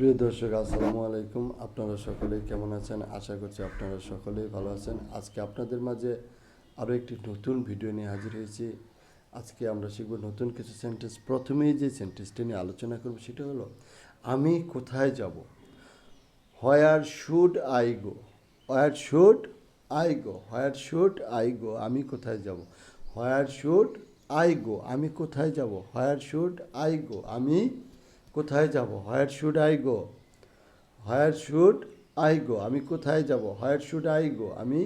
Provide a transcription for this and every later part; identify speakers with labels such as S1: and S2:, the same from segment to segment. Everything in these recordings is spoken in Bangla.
S1: প্রিয় দর্শক, আসসালামু আলাইকুম। আপনারা সকলেই কেমন আছেন? আশা করছি আপনারা সকলেই ভালো আছেন। আজকে আপনাদের মাঝে আরও একটি নতুন ভিডিও নিয়ে হাজির হয়েছি। আজকে আমরা শিখব নতুন কিছু সেন্টেন্স। প্রথমেই যে সেন্টেন্সটি নিয়ে আলোচনা করব সেটা হলো, আমি কোথায় যাব। Where should I go. Where should I go. Where should I go. আমি কোথায় যাব। Where should I go. আমি কোথায় যাব। Where should I go. আমি কোথায় যাব। Where should I go. Where should I go. আমি কোথায় যাব। Where should I go. আমি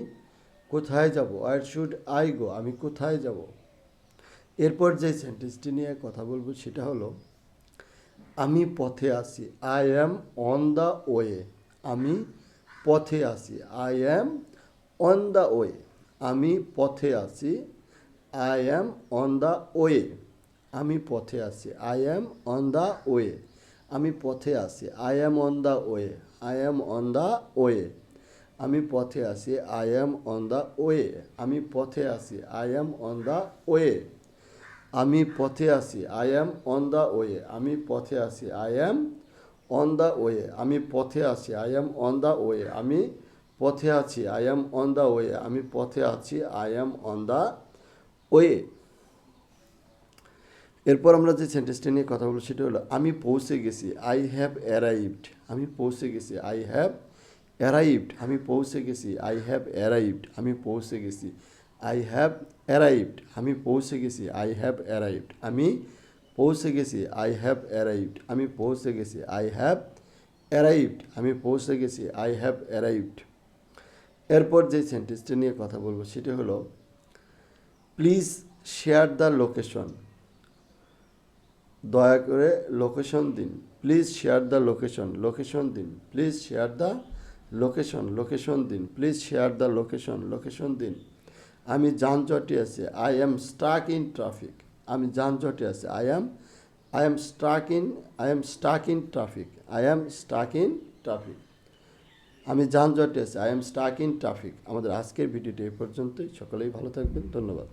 S1: কোথায় যাব। Where should I go. আমি কোথায় যাব। এরপর যে সেন্টেন্সটি নিয়ে কথা বলবো সেটা হলো, আমি পথে আছি। I am on the way. আমি পথে আছি। I am on the way. আমি পথে আছি। I am on the way. আমি পথে আছি। I am on the way. আমি পথে আছি। I am on the way. I am on the way. আমি পথে আছি। I am on the way. আমি পথে আছি। I am on the way. আমি পথে আছি। I am on the way. আমি পথে আছি। I am on the way. আমি পথে আছি। I am on the way. আমি পথে আছি। I am on the way. আমি পথে আছি। I am on the way. এরপর আমরা যে সেন্টেন্সটা নিয়ে কথা বলবো সেটা হলো, আমি পৌঁছে গেছি। I have arrived. আমি পৌঁছে গেছি। I have arrived. আমি পৌঁছে গেছি। I have arrived. আমি পৌঁছে গেছি। I have arrived. আমি পৌঁছে গেছি। I have arrived. আমি পৌঁছে গেছি। I have arrived. আমি পৌঁছে গেছি। I have arrived. আমি পৌঁছে গেছি। I have arrived. এরপর যে সেন্টেন্সটা নিয়ে কথা বলবো সেটা হলো, প্লিজ শেয়ার দ্য লোকেশন। দয়া করে লোকেশন দিন। Please share the location. Location দিন। Please share the location. Location দিন। Please share the location. Location দিন। আমি যানজটে আছি। I am stuck in traffic. আমি যানজটে আছি। I am stuck in traffic. I am stuck in traffic. আমি যানজটে আছি। I am stuck in traffic. আমাদের আজকের ভিডিওটি এই পর্যন্তই। সকলেই ভালো থাকবেন। ধন্যবাদ।